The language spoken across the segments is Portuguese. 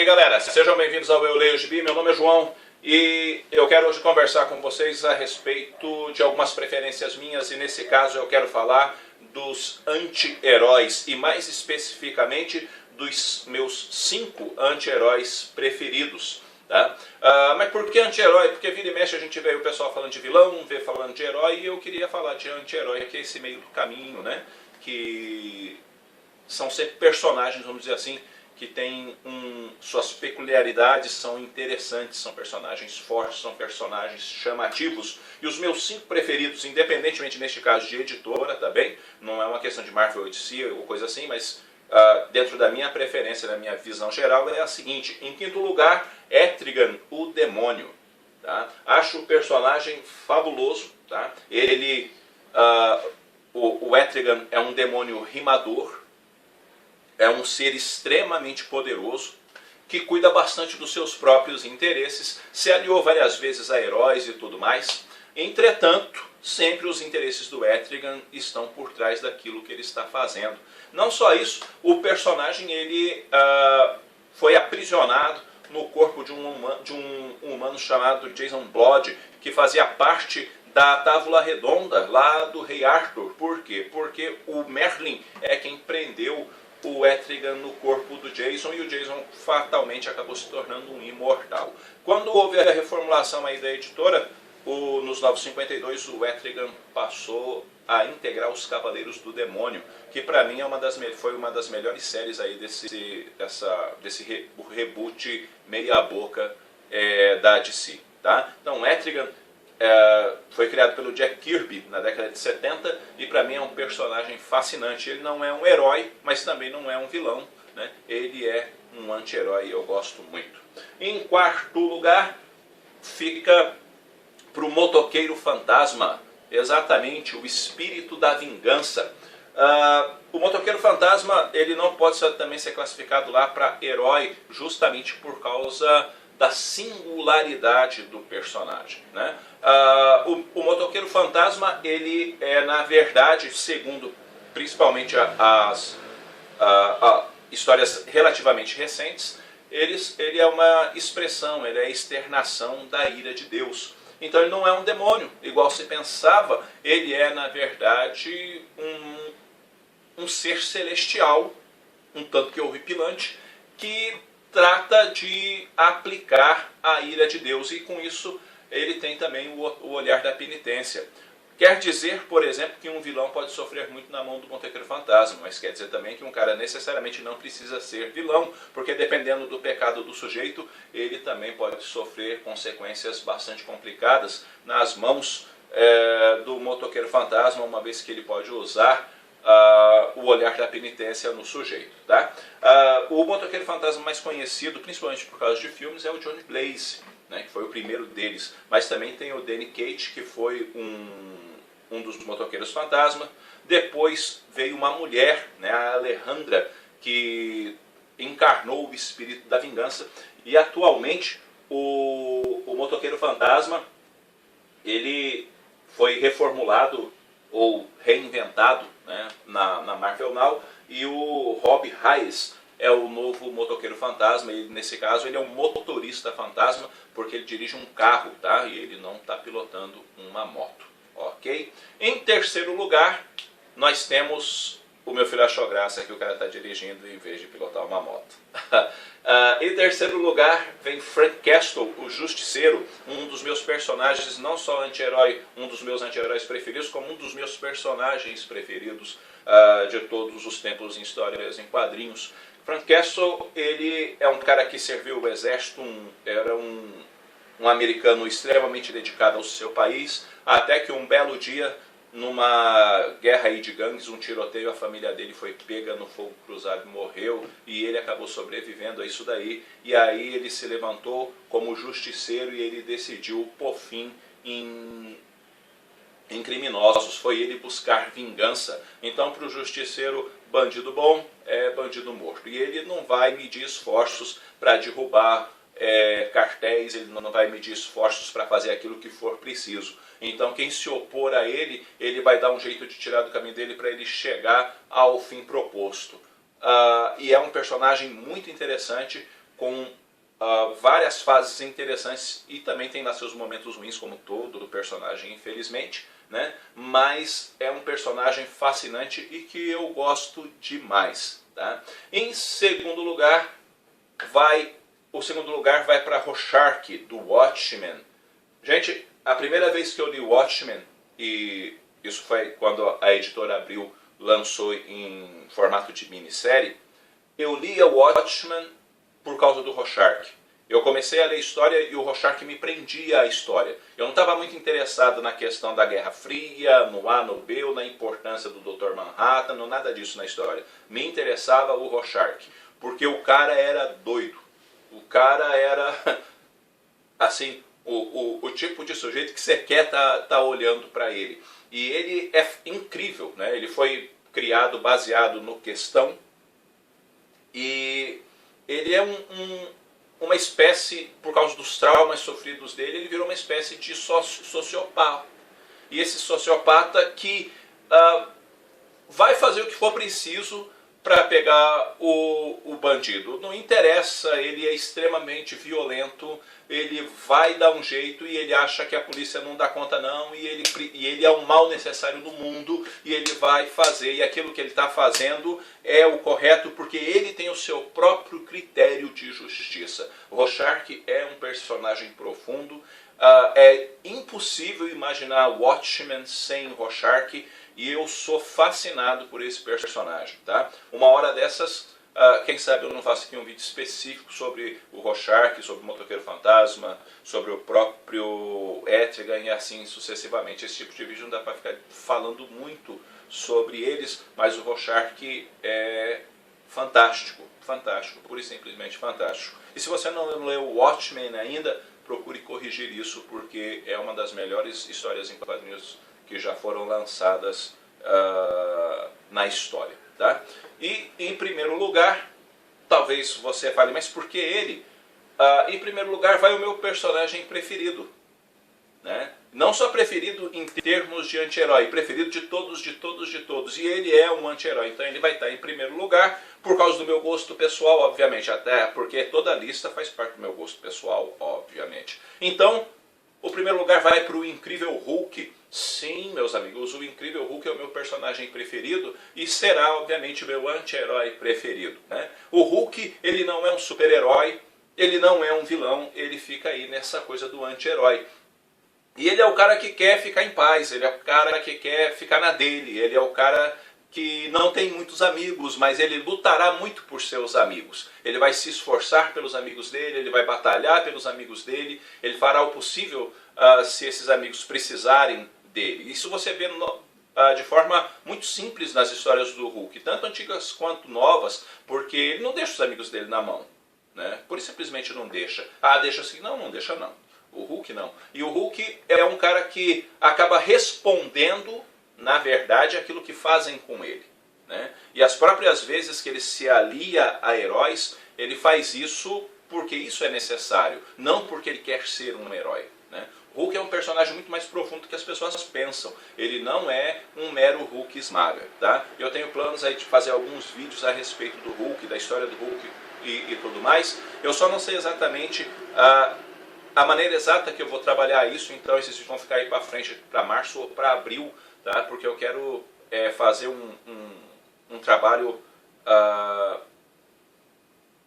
aí galera, sejam bem-vindos ao Eu Leio Gibi, meu nome é João e eu quero hoje conversar com vocês a respeito de algumas preferências minhas e nesse caso eu quero falar dos anti-heróis e mais especificamente dos meus 5 anti-heróis preferidos. Tá? Mas por que anti-herói? Porque vira e mexe a gente vê o pessoal falando de vilão, vê falando de herói e eu queria falar de anti-herói, que é esse meio do caminho, né? Que são sempre personagens, vamos dizer assim, que têm suas peculiaridades, são interessantes, são personagens fortes, são personagens chamativos. E os meus 5 preferidos, independentemente neste caso de editora, tá bem? Não é uma questão de Marvel ou DC ou coisa assim, mas dentro da minha preferência, da minha visão geral, é a seguinte. Em quinto lugar, Etrigan, o Demônio. Tá? Acho o personagem fabuloso. Tá? O Etrigan é um demônio rimador. É um ser extremamente poderoso, que cuida bastante dos seus próprios interesses, se aliou várias vezes a heróis e tudo mais. Entretanto, sempre os interesses do Etrigan estão por trás daquilo que ele está fazendo. Não só isso, o personagem ele foi aprisionado no corpo de um humano chamado Jason Blood, que fazia parte da Távola Redonda lá do Rei Arthur. Por quê? Porque o Merlin é quem prendeu o Etrigan no corpo do Jason e o Jason fatalmente acabou se tornando um imortal. Quando houve a reformulação aí da editora, nos Novos 52, o Etrigan passou a integrar os Cavaleiros do Demônio, que para mim foi uma das melhores séries aí desse reboot meia boca da DC. Tá? Então Etrigan foi criado pelo Jack Kirby na década de 70 e para mim é um personagem fascinante. Ele não é um herói, mas também não é um vilão, né? Ele é um anti-herói e eu gosto muito. Em quarto lugar fica para o Motoqueiro Fantasma, exatamente o espírito da vingança. O Motoqueiro Fantasma ele não pode também ser classificado lá para herói justamente por causa da singularidade do personagem, né? O Motoqueiro Fantasma ele é na verdade, segundo principalmente as histórias relativamente recentes, ele é uma expressão, ele é a externação da ira de Deus. Então ele não é um demônio, igual se pensava, ele é na verdade um ser celestial, um tanto que horripilante, que trata de aplicar a ira de Deus e com isso ele tem também o olhar da penitência. Quer dizer, por exemplo, que um vilão pode sofrer muito na mão do Motoqueiro Fantasma, mas quer dizer também que um cara necessariamente não precisa ser vilão, porque dependendo do pecado do sujeito, ele também pode sofrer consequências bastante complicadas nas mãos do Motoqueiro Fantasma, uma vez que ele pode usar o olhar da penitência no sujeito. Tá? O Motoqueiro Fantasma mais conhecido, principalmente por causa de filmes, é o Johnny Blaze, né, que foi o primeiro deles. Mas também tem o Danny Cage, que foi um dos Motoqueiros Fantasma. Depois veio uma mulher, né, a Alejandra, que encarnou o espírito da vingança. E atualmente o Motoqueiro Fantasma ele foi reformulado ou reinventado, né, na Marvel Now, e o Rob Hayes é o novo Motoqueiro Fantasma. E nesse caso ele é um motorista fantasma, porque ele dirige um carro, tá? E ele não está pilotando uma moto, ok? Em terceiro lugar, nós temos o meu filho achou graça que o cara está dirigindo em vez de pilotar uma moto. Em terceiro lugar vem Frank Castle, o Justiceiro, um dos meus personagens, não só anti-herói, um dos meus anti-heróis preferidos, como um dos meus personagens preferidos de todos os tempos em histórias em quadrinhos. Frank Castle, ele é um cara que serviu o exército, era um americano extremamente dedicado ao seu país, até que um belo dia, numa guerra aí de gangues, um tiroteio, a família dele foi pega no fogo cruzado e morreu, e ele acabou sobrevivendo a isso daí, e aí ele se levantou como justiceiro e ele decidiu pôr fim em criminosos, foi ele buscar vingança. Então para o justiceiro, bandido bom é bandido morto, e ele não vai medir esforços para derrubar cartéis, ele não vai medir esforços para fazer aquilo que for preciso. Então quem se opor a ele, ele vai dar um jeito de tirar do caminho dele para ele chegar ao fim proposto. E é um personagem muito interessante, com várias fases interessantes e também tem lá seus momentos ruins, como todo personagem, infelizmente, né? Mas é um personagem fascinante e que eu gosto demais, tá? Em segundo lugar, o segundo lugar vai para Rorschach, do Watchmen. Gente, a primeira vez que eu li Watchmen, e isso foi quando a editora Abril lançou em formato de minissérie, eu lia Watchmen por causa do Rorschach. Eu comecei a ler história e o Rorschach me prendia à história. Eu não estava muito interessado na questão da Guerra Fria, no A, no B, ou na importância do Dr. Manhattan, não nada disso na história. Me interessava o Rorschach, porque o cara era doido. O cara era, assim, o tipo de sujeito que você quer tá olhando para ele. E ele é incrível, né? Ele foi criado baseado no Questão. E ele é uma espécie, por causa dos traumas sofridos dele, ele virou uma espécie de sociopata. E esse sociopata que vai fazer o que for preciso para pegar o bandido. Não interessa, ele é extremamente violento, ele vai dar um jeito e ele acha que a polícia não dá conta não, e ele é um mal necessário no mundo, e ele vai fazer, e aquilo que ele está fazendo é o correto, porque ele tem o seu próprio critério de justiça. Rorschach é um personagem profundo, é impossível imaginar Watchmen sem Rorschach, e eu sou fascinado por esse personagem, tá? Uma hora dessas, quem sabe eu não faço aqui um vídeo específico sobre o Rorschach, sobre o Motoqueiro Fantasma, sobre o próprio Etrigan e assim sucessivamente. Esse tipo de vídeo não dá para ficar falando muito sobre eles, mas o Rorschach é fantástico, fantástico, pura e simplesmente fantástico. E se você não leu Watchmen ainda, procure corrigir isso, porque é uma das melhores histórias em quadrinhos que já foram lançadas na história, tá? E em primeiro lugar, talvez você fale, mas por que ele? Em primeiro lugar vai o meu personagem preferido, né? Não só preferido em termos de anti-herói, preferido de todos, de todos, de todos. E ele é um anti-herói, então ele vai estar em primeiro lugar por causa do meu gosto pessoal, obviamente, até porque toda a lista faz parte do meu gosto pessoal, obviamente. Então, o primeiro lugar vai para o Incrível Hulk. Sim, meus amigos, o Incrível Hulk é o meu personagem preferido e será, obviamente, o meu anti-herói preferido, né? O Hulk, ele não é um super-herói, ele não é um vilão, ele fica aí nessa coisa do anti-herói. E ele é o cara que quer ficar em paz, ele é o cara que quer ficar na dele, ele é o cara que não tem muitos amigos, mas ele lutará muito por seus amigos. Ele vai se esforçar pelos amigos dele, ele vai batalhar pelos amigos dele, ele fará o possível se esses amigos precisarem dele. Isso você vê de forma muito simples nas histórias do Hulk, tanto antigas quanto novas, porque ele não deixa os amigos dele na mão, né? Por isso simplesmente não deixa. Deixa assim? Não, não deixa não. O Hulk não. E o Hulk é um cara que acaba respondendo, na verdade, aquilo que fazem com ele, né? E as próprias vezes que ele se alia a heróis, ele faz isso porque isso é necessário, não porque ele quer ser um herói, né? Hulk é um personagem muito mais profundo do que as pessoas pensam. Ele não é um mero Hulk esmaga, tá? Eu tenho planos aí de fazer alguns vídeos a respeito do Hulk, da história do Hulk e tudo mais. Eu só não sei exatamente a maneira exata que eu vou trabalhar isso, então esses vídeos vão ficar aí para frente, para março ou para abril, tá? Porque eu quero fazer um trabalho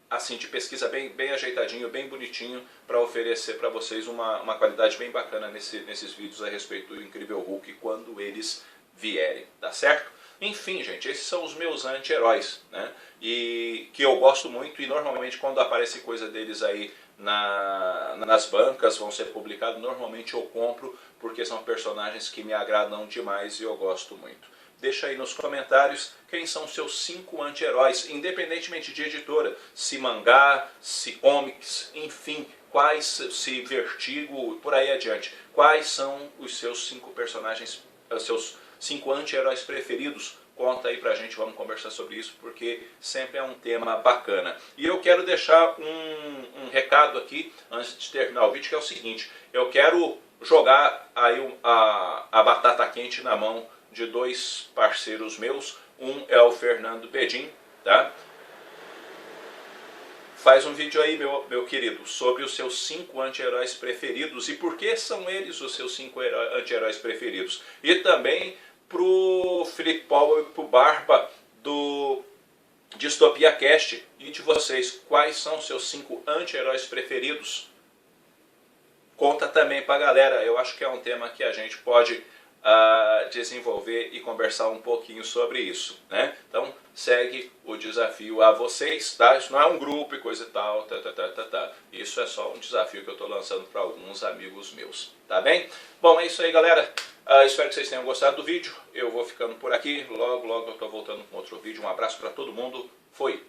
assim, de pesquisa bem ajeitadinho, bem bonitinho, para oferecer para vocês uma qualidade bem bacana nesses vídeos a respeito do Incrível Hulk quando eles vierem, tá certo? Enfim, gente, esses são os meus anti-heróis, né? E que eu gosto muito, e normalmente quando aparece coisa deles aí nas bancas, vão ser publicados, normalmente eu compro, porque são personagens que me agradam demais e eu gosto muito. Deixa aí nos comentários quem são os seus 5 anti-heróis, independentemente de editora, se mangá, se comics, enfim, se Vertigo, por aí adiante. Quais são os seus 5 personagens, os seus 5 anti-heróis preferidos? Conta aí pra gente, vamos conversar sobre isso, porque sempre é um tema bacana. E eu quero deixar um recado aqui, antes de terminar o vídeo, que é o seguinte: eu quero jogar aí a batata quente na mão de 2 parceiros meus. Um é o Fernando Pedim, tá? faz um vídeo aí, meu querido, sobre os seus 5 anti-heróis preferidos e por que são eles os seus 5 anti-heróis preferidos. E também pro Felipe Powell e pro Barba do Distopia Cast, e de vocês, quais são os seus 5 anti-heróis preferidos? Conta também pra galera, eu acho que é um tema que a gente pode desenvolver e conversar um pouquinho sobre isso, né? Então segue o desafio a vocês, tá? Isso não é um grupo e coisa e tal, Isso é só um desafio que eu estou lançando para alguns amigos meus, tá bem? Bom, é isso aí, galera. Espero que vocês tenham gostado do vídeo. Eu vou ficando por aqui, logo eu estou voltando com outro vídeo. Um abraço para todo mundo, fui!